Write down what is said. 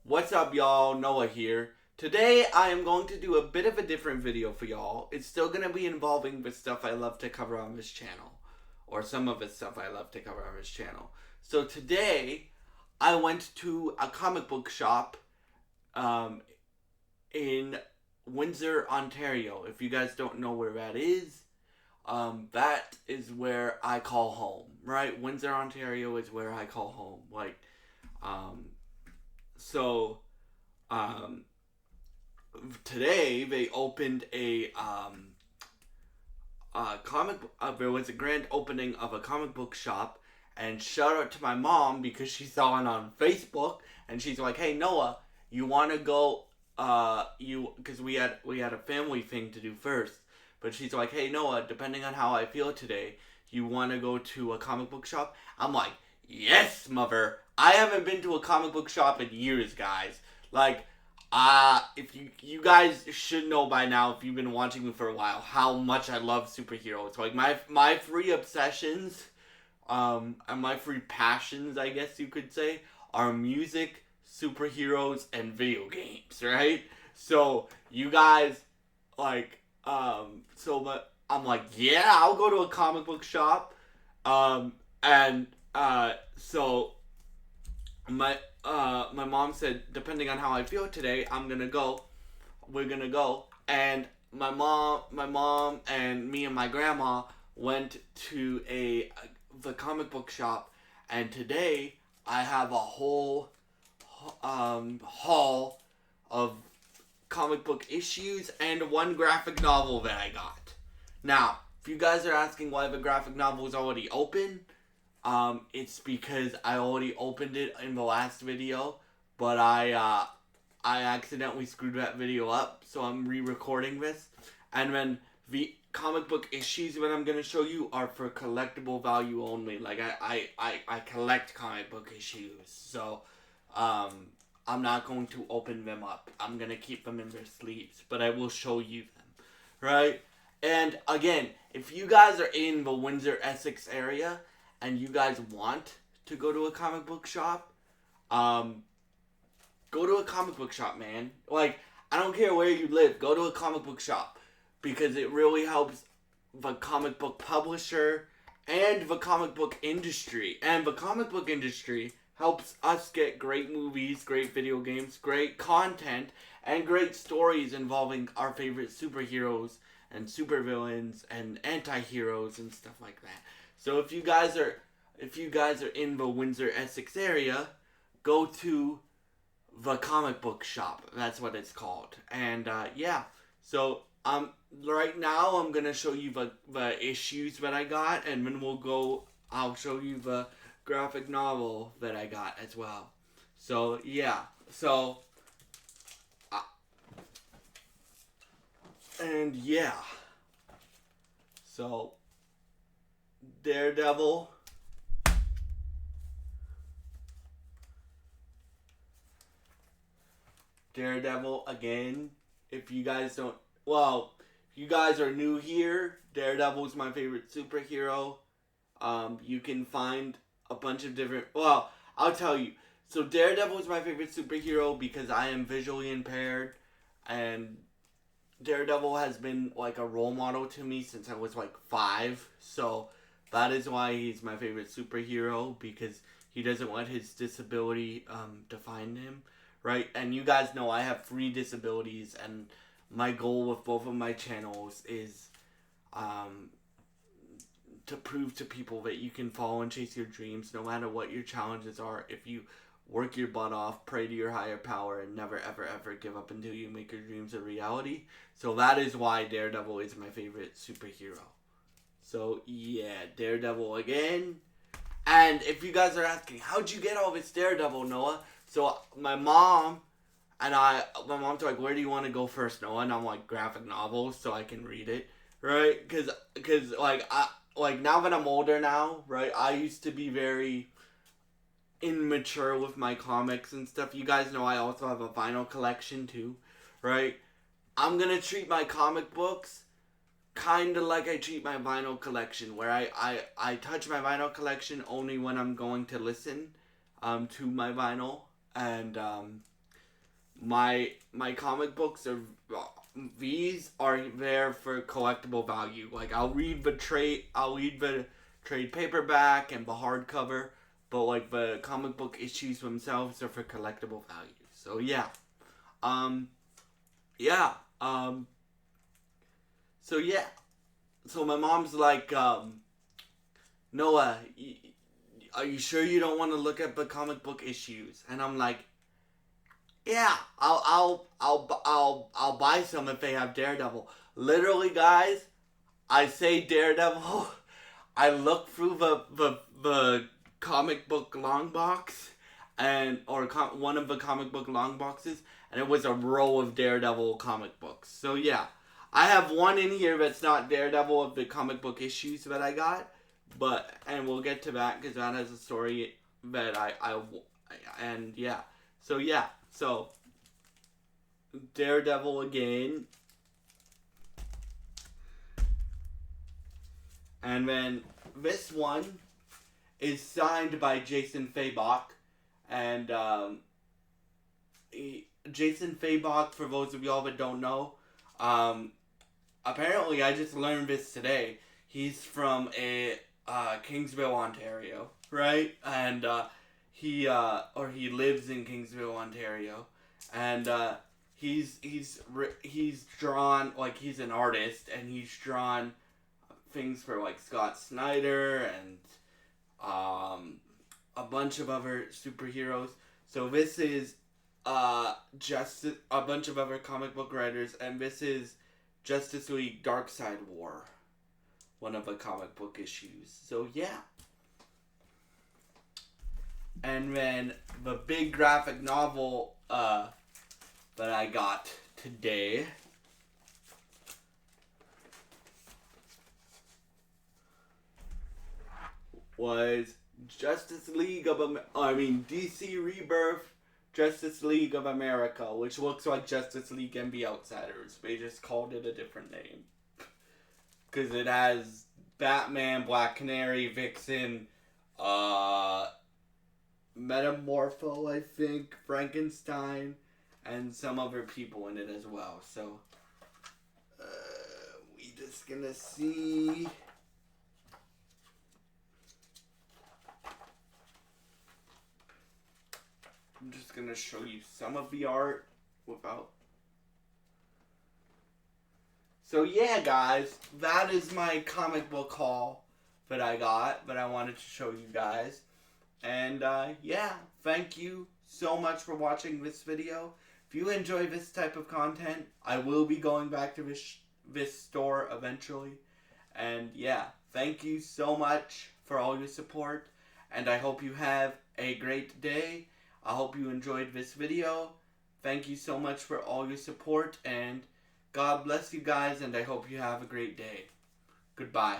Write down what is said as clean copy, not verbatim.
What's up, y'all? Noah here. Today, I am going to do a bit of a different video for y'all. It's still going to be involving the stuff I love to cover on this channel, or some of the stuff I love to cover on this channel. So today, I went to a comic book shop um, in Windsor, Ontario. If you guys don't know where that is where I call home, right? Windsor, Ontario is where I call home. Um, so um, today they opened there was a grand opening of a comic book shop, and shout out to my mom because she saw it on Facebook, and she's like, "Hey Noah, you want to go? Because we had a family thing to do first, but she's like, hey Noah, depending on how I feel today, you want to go to a comic book shop?" I'm like, yes, mother. I haven't been to a comic book shop in years, guys. Like, if you guys should know by now, if you've been watching me for a while, how much I love superheroes. Like my three obsessions, and my three passions, I guess you could say, are music, superheroes, and video games. Right? So you guys but I'm like, yeah, I'll go to a comic book shop, and so my mom said, depending on how I feel today, we're gonna go. And my mom and me and my grandma went to the comic book shop, and today I have a whole haul of comic book issues and one graphic novel that I got. Now, if you guys are asking why the graphic novel is already open, it's because I already opened it in the last video, but I accidentally screwed that video up, so I'm re-recording this. And then the comic book issues that I'm gonna show you are for collectible value only. Like I collect comic book issues, so um, I'm not going to open them up. I'm gonna keep them in their sleeves, but I will show you them, right? And again, if you guys are in the Windsor, Essex area, and you guys want to go to a comic book shop, um, go to a comic book shop, man. Like, I don't care where you live, go to a comic book shop because it really helps the comic book publisher and the comic book industry. And the comic book industry helps us get great movies, great video games, great content, and great stories involving our favorite superheroes and supervillains and anti-heroes and stuff like that. So if you guys are in the Windsor Essex area, go to the comic book shop. That's what it's called. And yeah, so right now I'm gonna show you the issues that I got, and then I'll show you the graphic novel that I got as well. So yeah, uh, and yeah, so Daredevil. Daredevil again. If you guys don't, well, if you guys are new here, Daredevil is my favorite superhero. You can find a bunch of different. Well, I'll tell you. So Daredevil is my favorite superhero because I am visually impaired, and Daredevil has been like a role model to me since I was like 5. So that is why he's my favorite superhero, because he doesn't let his disability define him, right? And you guys know I have 3 disabilities, and my goal with both of my channels is um, to prove to people that you can follow and chase your dreams no matter what your challenges are if you work your butt off, pray to your higher power, and never ever ever give up until you make your dreams a reality. So that is why Daredevil is my favorite superhero. So yeah, Daredevil again. And if you guys are asking, how'd you get all this Daredevil, Noah? So my mom's like, where do you want to go first, Noah? And I'm like, graphic novels, so I can read it, right? Because like now that I'm older now, right? I used to be very immature with my comics and stuff. You guys know I also have a vinyl collection too, right? I'm gonna treat my comic books kind of like I treat my vinyl collection, where I touch my vinyl collection only when I'm going to listen to my vinyl. And my comic books are these are there for collectible value. Like I'll read the trade paperback and the hardcover, but like the comic book issues themselves are for collectible value. So yeah, um, yeah, so yeah, so my mom's like, Noah, are you sure you don't want to look at the comic book issues? And I'm like, yeah, I'll buy some if they have Daredevil. Literally, guys, I say Daredevil. I look through the comic book long box one of the comic book long boxes, and it was a row of Daredevil comic books. So yeah, I have one in here that's not Daredevil of the comic book issues that I got, and we'll get to that because that has a story that and yeah. So yeah, so Daredevil again. And then this one is signed by Jason Fabok. And Jason Fabok, for those of y'all that don't know, apparently I just learned this today. He's from Kingsville, Ontario, right? And he lives in Kingsville, Ontario, and he's drawn, like, he's an artist, and he's drawn things for like Scott Snyder and a bunch of other superheroes. So this is just a bunch of other comic book writers, and this is Justice League Darkseid War, one of the comic book issues. So yeah. And then the big graphic novel that I got today was DC Rebirth Justice League of America, which looks like Justice League and the Outsiders. They just called it a different name. Because it has Batman, Black Canary, Vixen, Metamorpho, I think, Frankenstein, and some other people in it as well. So, we just gonna see. I'm just gonna show you some of the art without. So yeah, guys, that is my comic book haul that I got, that I wanted to show you guys. And yeah, thank you so much for watching this video. If you enjoy this type of content, I will be going back to this store eventually. And yeah, thank you so much for all your support, and I hope you have a great day. I hope you enjoyed this video. Thank you so much for all your support, and God bless you guys, and I hope you have a great day. Goodbye.